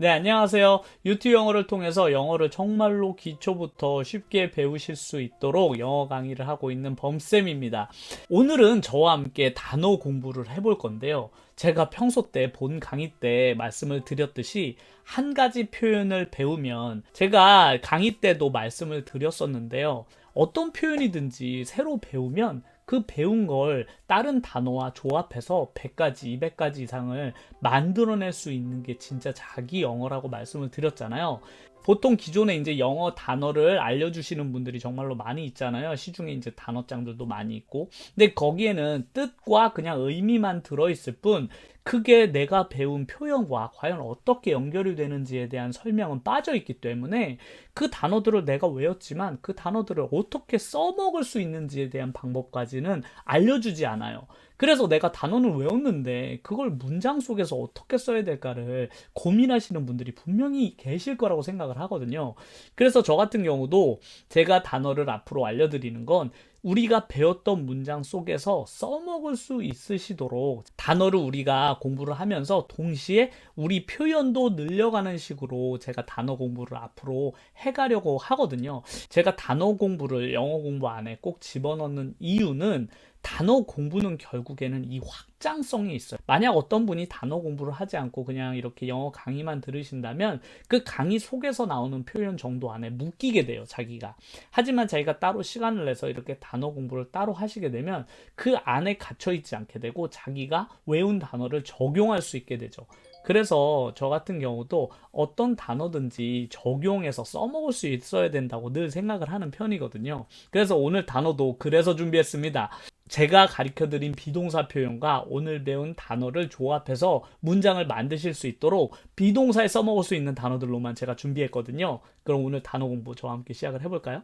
네, 안녕하세요. 유튜브 영어를 통해서 영어를 정말로 기초부터 쉽게 배우실 수 있도록 영어 강의를 하고 있는 범쌤입니다. 오늘은 저와 함께 단어 공부를 해볼 건데요. 제가 평소 때 본 강의 때 말씀을 드렸듯이 한 가지 표현을 배우면 제가 강의 때도 말씀을 드렸었는데요. 어떤 표현이든지 새로 배우면 그 배운 걸 다른 단어와 조합해서 100가지, 200가지 이상을 만들어낼 수 있는 게 진짜 자기 영어라고 말씀을 드렸잖아요. 보통 기존에 이제 영어 단어를 알려주시는 분들이 정말로 많이 있잖아요. 시중에 이제 단어장들도 많이 있고. 근데 거기에는 뜻과 그냥 의미만 들어있을 뿐, 그게 내가 배운 표현과 과연 어떻게 연결이 되는지에 대한 설명은 빠져 있기 때문에 그 단어들을 내가 외웠지만 그 단어들을 어떻게 써먹을 수 있는지에 대한 방법까지는 알려주지 않아요. 그래서 내가 단어는 외웠는데 그걸 문장 속에서 어떻게 써야 될까를 고민하시는 분들이 분명히 계실 거라고 생각을 하거든요. 그래서 저 같은 경우도 제가 단어를 앞으로 알려드리는 건 우리가 배웠던 문장 속에서 써먹을 수 있으시도록 단어를 우리가 공부를 하면서 동시에 우리 표현도 늘려가는 식으로 제가 단어 공부를 앞으로 해가려고 하거든요. 제가 단어 공부를 영어 공부 안에 꼭 집어넣는 이유는 단어 공부는 결국에는 이 확장성이 있어요. 만약 어떤 분이 단어 공부를 하지 않고 그냥 이렇게 영어 강의만 들으신다면 그 강의 속에서 나오는 표현 정도 안에 묶이게 돼요, 자기가. 하지만 자기가 따로 시간을 내서 이렇게 단어 공부를 따로 하시게 되면 그 안에 갇혀 있지 않게 되고 자기가 외운 단어를 적용할 수 있게 되죠. 그래서 저 같은 경우도 어떤 단어든지 적용해서 써먹을 수 있어야 된다고 늘 생각을 하는 편이거든요. 그래서 오늘 단어도 그래서 준비했습니다. 제가 가르쳐드린 비동사 표현과 오늘 배운 단어를 조합해서 문장을 만드실 수 있도록 비동사에 써먹을 수 있는 단어들로만 제가 준비했거든요. 그럼 오늘 단어 공부 저와 함께 시작을 해볼까요?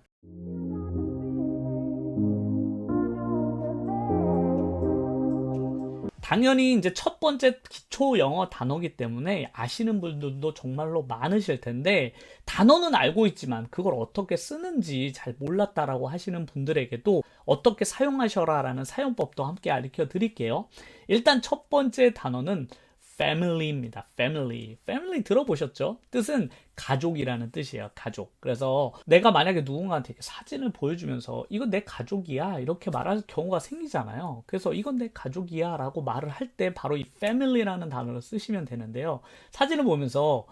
당연히 이제 첫 번째 기초 영어 단어이기 때문에 아시는 분들도 정말로 많으실 텐데 단어는 알고 있지만 그걸 어떻게 쓰는지 잘 몰랐다라고 하시는 분들에게도 어떻게 사용하셔라라는 사용법도 함께 가르쳐 드릴게요. 일단 첫 번째 단어는 family입니다. family. family 들어보셨죠? 뜻은 가족이라는 뜻이에요. 가족. 그래서 내가 만약에 누군가한테 이렇게 사진을 보여주면서 이건 내 가족이야 이렇게 말할 경우가 생기잖아요. 그래서 이건 내 가족이야 라고 말을 할 때 바로 이 family라는 단어를 쓰시면 되는데요. 사진을 보면서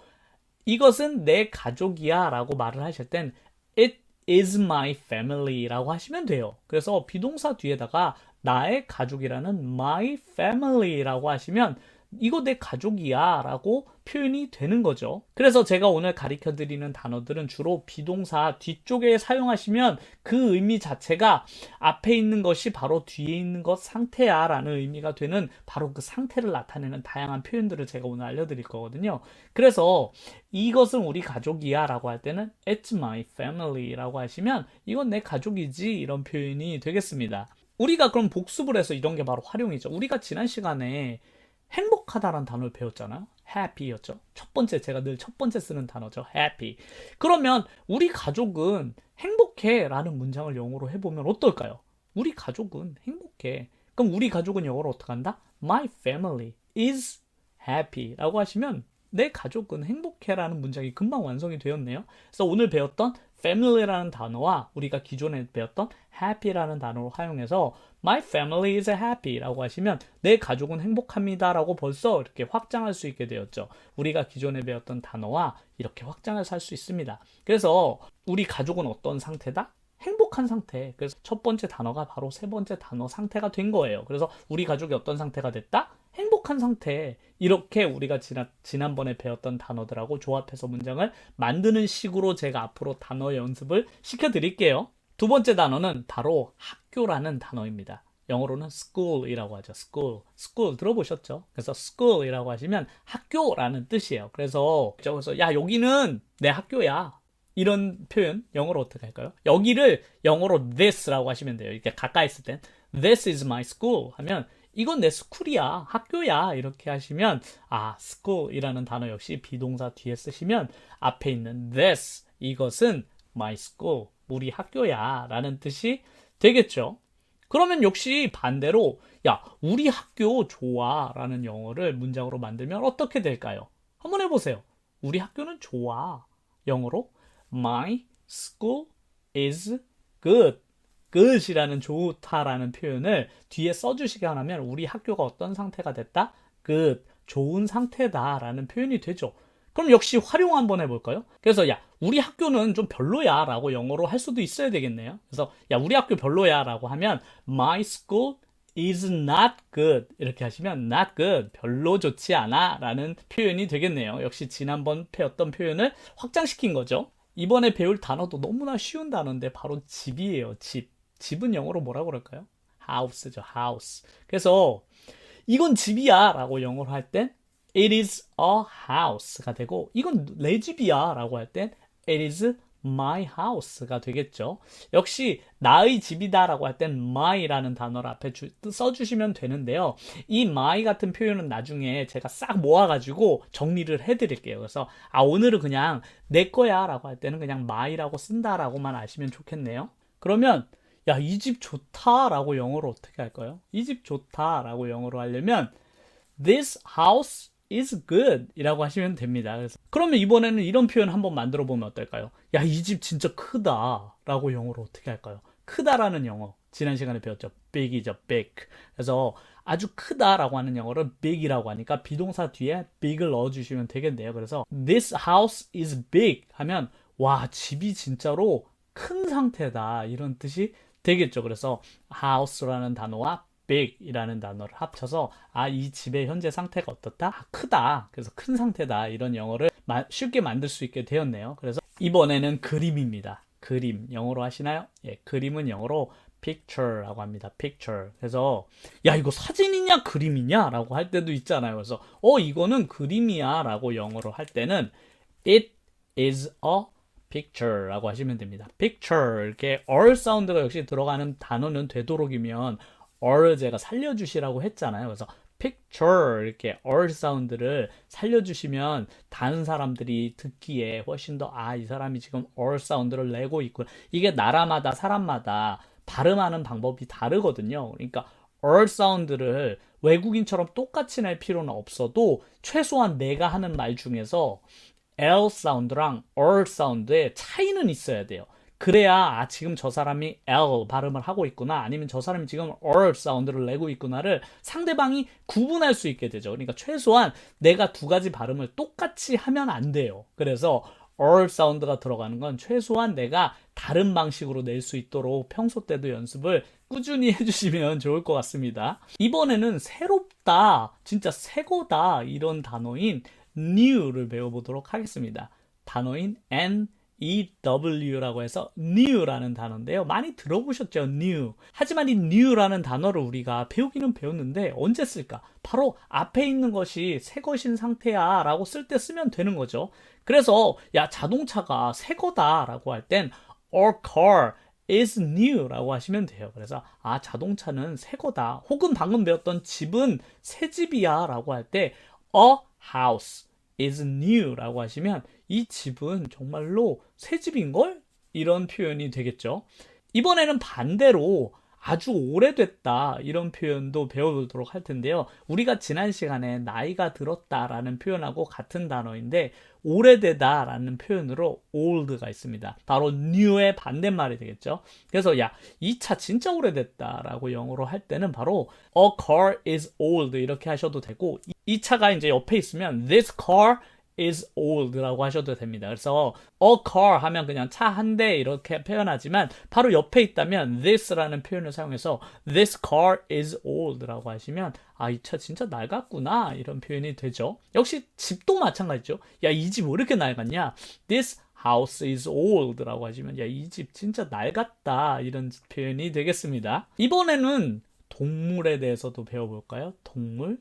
이것은 내 가족이야 라고 말을 하실 땐 it is my family 라고 하시면 돼요. 그래서 비동사 뒤에다가 나의 가족이라는 my family 라고 하시면 이거 내 가족이야 라고 표현이 되는 거죠. 그래서 제가 오늘 가르쳐 드리는 단어들은 주로 비동사 뒤쪽에 사용하시면 그 의미 자체가 앞에 있는 것이 바로 뒤에 있는 것 상태야 라는 의미가 되는 바로 그 상태를 나타내는 다양한 표현들을 제가 오늘 알려드릴 거거든요. 그래서 이것은 우리 가족이야 라고 할 때는 It's my family 라고 하시면 이건 내 가족이지 이런 표현이 되겠습니다. 우리가 그럼 복습을 해서 이런 게 바로 활용이죠. 우리가 지난 시간에 행복하다라는 단어를 배웠잖아요. happy였죠. 첫 번째, 제가 늘 첫 번째 쓰는 단어죠. happy. 그러면 우리 가족은 행복해 라는 문장을 영어로 해보면 어떨까요? 우리 가족은 행복해. 그럼 우리 가족은 영어로 어떻게 한다? My family is happy 라고 하시면 내 가족은 행복해 라는 문장이 금방 완성이 되었네요. 그래서 오늘 배웠던 family라는 단어와 우리가 기존에 배웠던 happy라는 단어를 활용해서 My family is happy 라고 하시면 내 가족은 행복합니다 라고 벌써 이렇게 확장할 수 있게 되었죠. 우리가 기존에 배웠던 단어와 이렇게 확장해서 할 수 있습니다. 그래서 우리 가족은 어떤 상태다? 행복한 상태. 그래서 첫 번째 단어가 바로 세 번째 단어 상태가 된 거예요. 그래서 우리 가족이 어떤 상태가 됐다? 행복한 상태. 이렇게 우리가 지난번에 배웠던 단어들하고 조합해서 문장을 만드는 식으로 제가 앞으로 단어 연습을 시켜드릴게요. 두 번째 단어는 바로 학교라는 단어입니다. 영어로는 school이라고 하죠. school 들어보셨죠? 그래서 school이라고 하시면 학교라는 뜻이에요. 그래서 야 여기는 내 학교야. 이런 표현 영어로 어떻게 할까요? 여기를 영어로 this라고 하시면 돼요. 이렇게 가까이 있을 땐 this is my school 하면 이건 내 스쿨이야, 학교야 이렇게 하시면 school이라는 단어 역시 비동사 뒤에 쓰시면 앞에 있는 this 이것은 my school 우리 학교야 라는 뜻이 되겠죠. 그러면 역시 반대로 야 우리 학교 좋아 라는 영어를 문장으로 만들면 어떻게 될까요? 한번 해보세요. 우리 학교는 좋아. 영어로 My school is good. good이라는 좋다라는 표현을 뒤에 써주시게 하면 우리 학교가 어떤 상태가 됐다? good, 좋은 상태다라는 표현이 되죠. 그럼 역시 활용 한번 해볼까요? 그래서 야, 우리 학교는 좀 별로야 라고 영어로 할 수도 있어야 되겠네요. 그래서 야, 우리 학교 별로야 라고 하면 My school is not good 이렇게 하시면 not good, 별로 좋지 않아 라는 표현이 되겠네요. 역시 지난번 배웠던 표현을 확장시킨 거죠. 이번에 배울 단어도 너무나 쉬운 단어인데 바로 집이에요. 집. 집은 영어로 뭐라고 그럴까요? house죠. house. 그래서 이건 집이야 라고 영어로 할 땐 it is a house가 되고, 이건 내 집이야 라고 할 땐 it is my house가 되겠죠. 역시 나의 집이다 라고 할 땐 my라는 단어를 앞에 써주시면 되는데요. 이 my 같은 표현은 나중에 제가 싹 모아가지고 정리를 해드릴게요. 그래서 오늘은 그냥 내 거야 라고 할 때는 그냥 my라고 쓴다라고만 아시면 좋겠네요. 그러면 야, 이 집 좋다 라고 영어로 어떻게 할까요? 이 집 좋다 라고 영어로 하려면 this house is good 이라고 하시면 됩니다. 그러면 이번에는 이런 표현 한번 만들어 보면 어떨까요? 야, 이 집 진짜 크다 라고 영어로 어떻게 할까요? 크다라는 영어 지난 시간에 배웠죠. big이죠. big. 그래서 아주 크다라고 하는 영어를 big이라고 하니까 비동사 뒤에 big을 넣어주시면 되겠네요. 그래서 this house is big 하면 와, 집이 진짜로 큰 상태다 이런 뜻이 되겠죠. 그래서 house라는 단어와 big이라는 단어를 합쳐서 이 집의 현재 상태가 어떻다? 크다. 그래서 큰 상태다. 이런 영어를 쉽게 만들 수 있게 되었네요. 그래서 이번에는 그림입니다. 그림. 영어로 하시나요? 예, 그림은 영어로 picture라고 합니다. picture. 그래서 야, 이거 사진이냐 그림이냐 라고 할 때도 있잖아요. 그래서 이거는 그림이야 라고 영어로 할 때는 it is a picture라고 하시면 됩니다. picture 이렇게 r 사운드가 역시 들어가는 단어는 되도록이면 r 제가 살려주시라고 했잖아요. 그래서 picture 이렇게 r 사운드를 살려주시면 다른 사람들이 듣기에 훨씬 더 이 사람이 지금 r 사운드를 내고 있구나. 이게 나라마다 사람마다 발음하는 방법이 다르거든요. 그러니까 r 사운드를 외국인처럼 똑같이 낼 필요는 없어도 최소한 내가 하는 말 중에서 L 사운드랑 R 사운드의 차이는 있어야 돼요. 그래야 지금 저 사람이 L 발음을 하고 있구나, 아니면 저 사람이 지금 R 사운드를 내고 있구나를 상대방이 구분할 수 있게 되죠. 그러니까 최소한 내가 두 가지 발음을 똑같이 하면 안 돼요. 그래서 R 사운드가 들어가는 건 최소한 내가 다른 방식으로 낼 수 있도록 평소 때도 연습을 꾸준히 해주시면 좋을 것 같습니다. 이번에는 새롭다, 진짜 새거다 이런 단어인 new를 배워보도록 하겠습니다. 단어인 NEW라고 해서 new라는 단어인데요. 많이 들어보셨죠? new. 하지만 이 new라는 단어를 우리가 배우기는 배웠는데 언제 쓸까? 바로 앞에 있는 것이 새 것인 상태야 라고 쓸 때 쓰면 되는 거죠. 그래서 야, 자동차가 새 거다 라고 할 땐 our car is new 라고 하시면 돼요. 그래서 자동차는 새 거다, 혹은 방금 배웠던 집은 새 집이야 라고 할 때 a house is new 라고 하시면 이 집은 정말로 새 집인걸? 이런 표현이 되겠죠. 이번에는 반대로 아주 오래됐다 이런 표현도 배워보도록 할 텐데요. 우리가 지난 시간에 나이가 들었다라는 표현하고 같은 단어인데 오래되다라는 표현으로 old가 있습니다. 바로 new의 반대말이 되겠죠. 그래서 야, 이 차 진짜 오래됐다라고 영어로 할 때는 바로 a car is old 이렇게 하셔도 되고, 이 차가 이제 옆에 있으면 this car is old라고 하셔도 됩니다. 그래서 a car 하면 그냥 차 한 대 이렇게 표현하지만 바로 옆에 있다면 this라는 표현을 사용해서 this car is old라고 하시면 이 차 진짜 낡았구나 이런 표현이 되죠. 역시 집도 마찬가지죠. 야, 이 집 왜 이렇게 낡았냐? This house is old라고 하시면 야, 이 집 진짜 낡았다 이런 표현이 되겠습니다. 이번에는 동물에 대해서도 배워볼까요? 동물?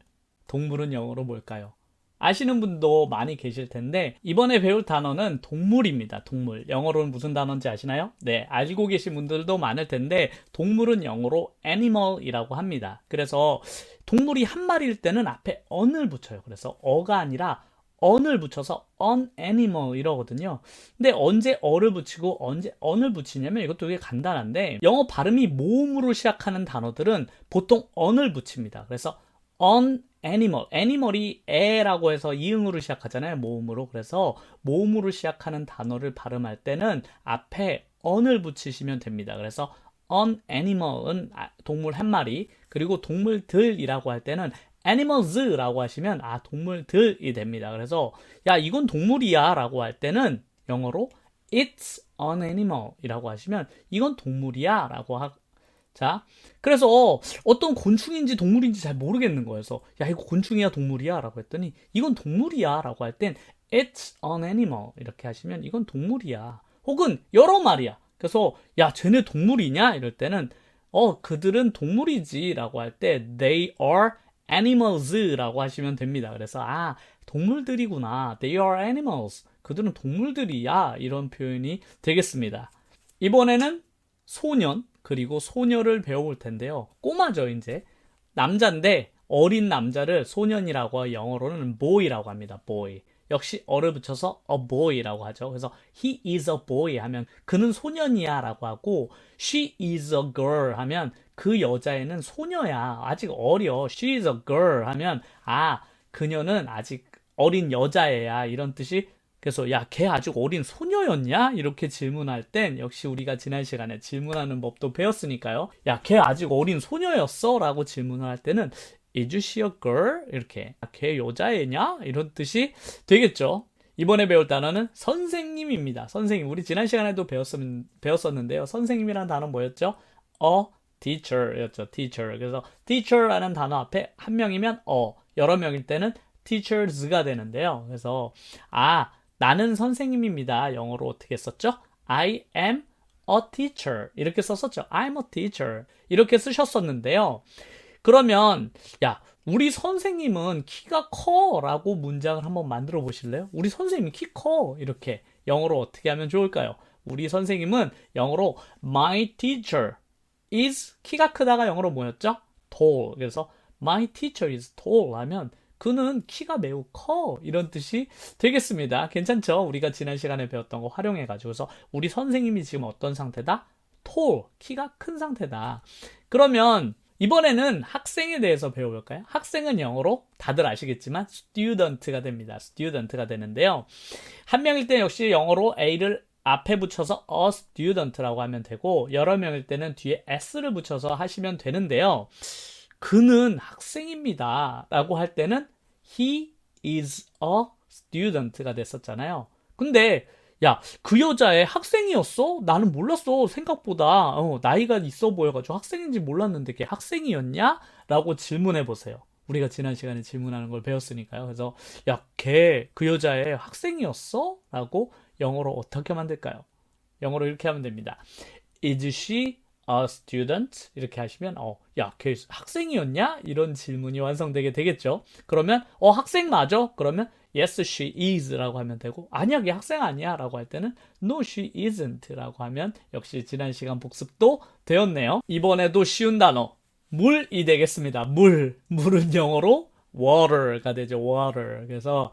동물은 영어로 뭘까요? 아시는 분도 많이 계실 텐데 이번에 배울 단어는 동물입니다. 동물. 영어로는 무슨 단어인지 아시나요? 네, 알고 계신 분들도 많을 텐데 동물은 영어로 animal이라고 합니다. 그래서 동물이 한 마리일 때는 앞에 on을 붙여요. 그래서 어가 아니라 on을 붙여서 an animal 이러거든요. 근데 언제 어를 붙이고 언제 on을 붙이냐면 이것도 되게 간단한데, 영어 발음이 모음으로 시작하는 단어들은 보통 on을 붙입니다. 그래서 an animal. animal이 에라고 해서 이응으로 시작하잖아요. 모음으로. 그래서 모음으로 시작하는 단어를 발음할 때는 앞에 on을 붙이시면 됩니다. 그래서 an animal은 동물 한 마리, 그리고 동물들이라고 할 때는 animals라고 하시면 동물들이 됩니다. 그래서 야, 이건 동물이야 라고 할 때는 영어로 it's an animal 이라고 하시면 이건 동물이야 라고 자, 그래서 어떤 곤충인지 동물인지 잘 모르겠는 거예요. 그래서 야, 이거 곤충이야 동물이야 라고 했더니 이건 동물이야 라고 할 땐 it's an animal 이렇게 하시면 이건 동물이야. 혹은 여러 마리야. 그래서 야, 쟤네 동물이냐 이럴 때는 그들은 동물이지 라고 할 때 they are animals 라고 하시면 됩니다. 그래서 동물들이구나. they are animals. 그들은 동물들이야. 이런 표현이 되겠습니다. 이번에는 소년 그리고 소녀를 배워볼 텐데요. 꼬마죠, 이제. 남자인데 어린 남자를 소년이라고 영어로는 boy라고 합니다. boy. 역시 어를 붙여서 a boy라고 하죠. 그래서 he is a boy 하면 그는 소년이야 라고 하고 she is a girl 하면 그 여자애는 소녀야. 아직 어려. she is a girl 하면 그녀는 아직 어린 여자애야. 이런 뜻이. 그래서 야, 걔 아직 어린 소녀였냐? 이렇게 질문할 땐 역시 우리가 지난 시간에 질문하는 법도 배웠으니까요. 야, 걔 아직 어린 소녀였어? 라고 질문을 할 때는 Is she a girl? 이렇게 걔 여자애냐? 이런 뜻이 되겠죠. 이번에 배울 단어는 선생님입니다. 선생님. 우리 지난 시간에도 배웠었는데요. 선생님이라는 단어는 뭐였죠? A teacher였죠. teacher. 그래서 teacher라는 단어 앞에 한 명이면 여러 명일 때는 teachers가 되는데요. 그래서 나는 선생님입니다. 영어로 어떻게 썼죠? I am a teacher. 이렇게 썼었죠. I'm a teacher. 이렇게 쓰셨었는데요. 그러면 야, 우리 선생님은 키가 커 라고 문장을 한번 만들어 보실래요? 우리 선생님 키 커. 이렇게 영어로 어떻게 하면 좋을까요? 우리 선생님은 영어로 my teacher is 키가 크다가 영어로 뭐였죠? tall. 그래서 my teacher is tall 하면 그는 키가 매우 커. 이런 뜻이 되겠습니다. 괜찮죠? 우리가 지난 시간에 배웠던 거 활용해가지고. 그래서 우리 선생님이 지금 어떤 상태다? tall, 키가 큰 상태다. 그러면 이번에는 학생에 대해서 배워볼까요? 학생은 영어로 다들 아시겠지만 student가 됩니다. student가 되는데요. 한 명일 때 역시 영어로 A를 앞에 붙여서 a student라고 하면 되고 여러 명일 때는 뒤에 s를 붙여서 하시면 되는데요. 그는 학생입니다 라고 할 때는 he is a student가 됐었잖아요. 근데 야, 그 여자애 학생이었어? 나는 몰랐어. 생각보다 나이가 있어 보여가지고 학생인지 몰랐는데 걔 학생이었냐? 라고 질문해 보세요. 우리가 지난 시간에 질문하는 걸 배웠으니까요. 그래서 야, 그 여자애 학생이었어? 라고 영어로 어떻게 만들까요? 영어로 이렇게 하면 됩니다. Is she a student? 이렇게 하시면 야, 걔 학생이었냐? 이런 질문이 완성되게 되겠죠. 그러면 학생 맞아? 그러면 Yes, she is 라고 하면 되고 아니야, 걔 학생 아니야 라고 할 때는 No, she isn't 라고 하면 역시 지난 시간 복습도 되었네요. 이번에도 쉬운 단어 물이 되겠습니다. 물은 영어로 water가 되죠. water. 그래서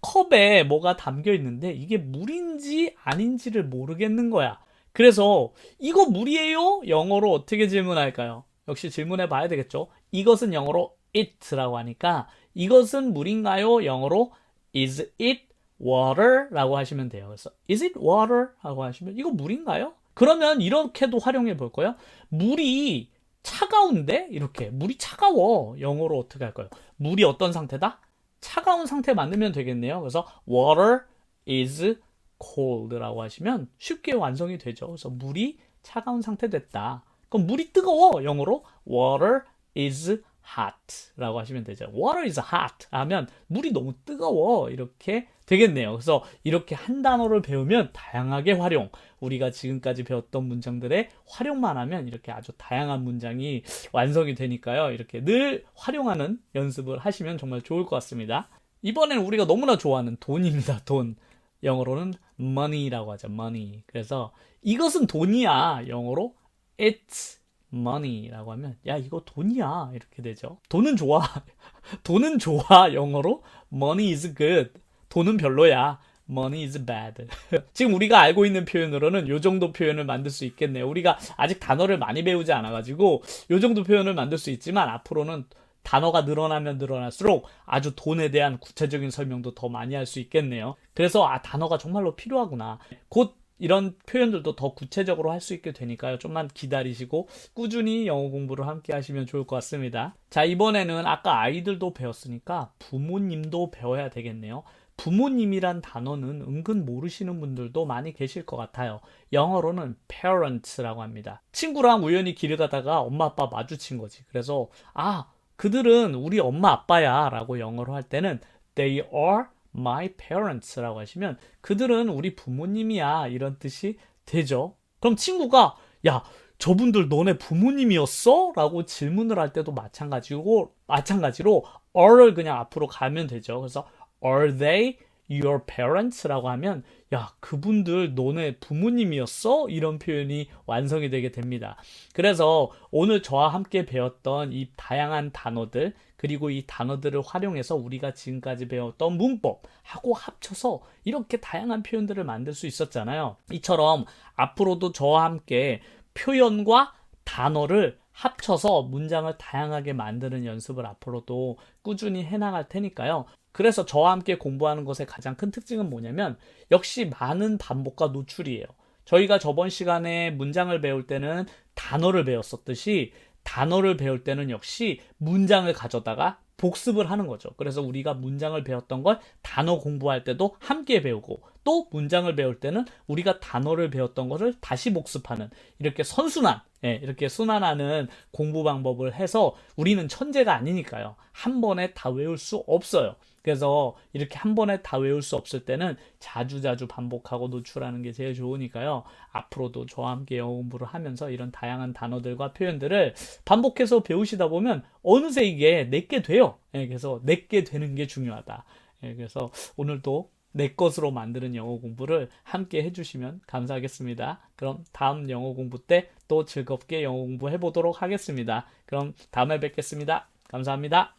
컵에 뭐가 담겨 있는데 이게 물인지 아닌지를 모르겠는 거야. 그래서 이거 물이에요? 영어로 어떻게 질문할까요? 역시 질문해 봐야 되겠죠. 이것은 영어로 it라고 하니까 이것은 물인가요? 영어로 is it water? 라고 하시면 돼요. 그래서 is it water? 라고 하시면 이거 물인가요? 그러면 이렇게도 활용해 볼 거예요. 물이 차가운데? 이렇게 물이 차가워. 영어로 어떻게 할까요? 물이 어떤 상태다? 차가운 상태 만들면 되겠네요. 그래서 water is cold라고 하시면 쉽게 완성이 되죠. 그래서 물이 차가운 상태 됐다. 그럼 물이 뜨거워. 영어로 water is hot 라고 하시면 되죠. water is hot 하면 물이 너무 뜨거워. 이렇게 되겠네요. 그래서 이렇게 한 단어를 배우면 다양하게 활용. 우리가 지금까지 배웠던 문장들의 활용만 하면 이렇게 아주 다양한 문장이 완성이 되니까요. 이렇게 늘 활용하는 연습을 하시면 정말 좋을 것 같습니다. 이번에는 우리가 너무나 좋아하는 돈입니다. 돈. 영어로는 money라고 하죠. money. 그래서 이것은 돈이야. 영어로 it's money라고 하면 야, 이거 돈이야. 이렇게 되죠. 돈은 좋아. 돈은 좋아. 영어로 money is good. 돈은 별로야. money is bad. 지금 우리가 알고 있는 표현으로는 이 정도 표현을 만들 수 있겠네요. 우리가 아직 단어를 많이 배우지 않아가지고 이 정도 표현을 만들 수 있지만 앞으로는 단어가 늘어나면 늘어날수록 아주 돈에 대한 구체적인 설명도 더 많이 할 수 있겠네요. 그래서 단어가 정말로 필요하구나. 곧 이런 표현들도 더 구체적으로 할 수 있게 되니까요. 좀만 기다리시고 꾸준히 영어 공부를 함께 하시면 좋을 것 같습니다. 자, 이번에는 아까 아이들도 배웠으니까 부모님도 배워야 되겠네요. 부모님이란 단어는 은근 모르시는 분들도 많이 계실 것 같아요. 영어로는 parents라고 합니다. 친구랑 우연히 길을 가다가 엄마 아빠 마주친 거지. 그래서 그들은 우리 엄마 아빠야 라고 영어로 할 때는 they are my parents라고 하시면 그들은 우리 부모님이야 이런 뜻이 되죠. 그럼 친구가 야, 저분들 너네 부모님이었어? 라고 질문을 할 때도 마찬가지로 are를 그냥 앞으로 가면 되죠. 그래서 are they your parents? 라고 하면 야, 그분들 너네 부모님이었어? 이런 표현이 완성이 되게 됩니다. 그래서 오늘 저와 함께 배웠던 이 다양한 단어들 그리고 이 단어들을 활용해서 우리가 지금까지 배웠던 문법하고 합쳐서 이렇게 다양한 표현들을 만들 수 있었잖아요. 이처럼 앞으로도 저와 함께 표현과 단어를 합쳐서 문장을 다양하게 만드는 연습을 앞으로도 꾸준히 해나갈 테니까요. 그래서 저와 함께 공부하는 것의 가장 큰 특징은 뭐냐면 역시 많은 반복과 노출이에요. 저희가 저번 시간에 문장을 배울 때는 단어를 배웠었듯이 단어를 배울 때는 역시 문장을 가져다가 복습을 하는 거죠. 그래서 우리가 문장을 배웠던 걸 단어 공부할 때도 함께 배우고 또 문장을 배울 때는 우리가 단어를 배웠던 것을 다시 복습하는 이렇게 이렇게 순환하는 공부 방법을 해서 우리는 천재가 아니니까요. 한 번에 다 외울 수 없어요. 그래서 이렇게 한 번에 다 외울 수 없을 때는 자주자주 반복하고 노출하는 게 제일 좋으니까요. 앞으로도 저와 함께 영어 공부를 하면서 이런 다양한 단어들과 표현들을 반복해서 배우시다 보면 어느새 이게 내게 돼요. 그래서 내게 되는 게 중요하다. 그래서 오늘도 내 것으로 만드는 영어 공부를 함께 해주시면 감사하겠습니다. 그럼 다음 영어 공부 때 또 즐겁게 영어 공부 해보도록 하겠습니다. 그럼 다음에 뵙겠습니다. 감사합니다.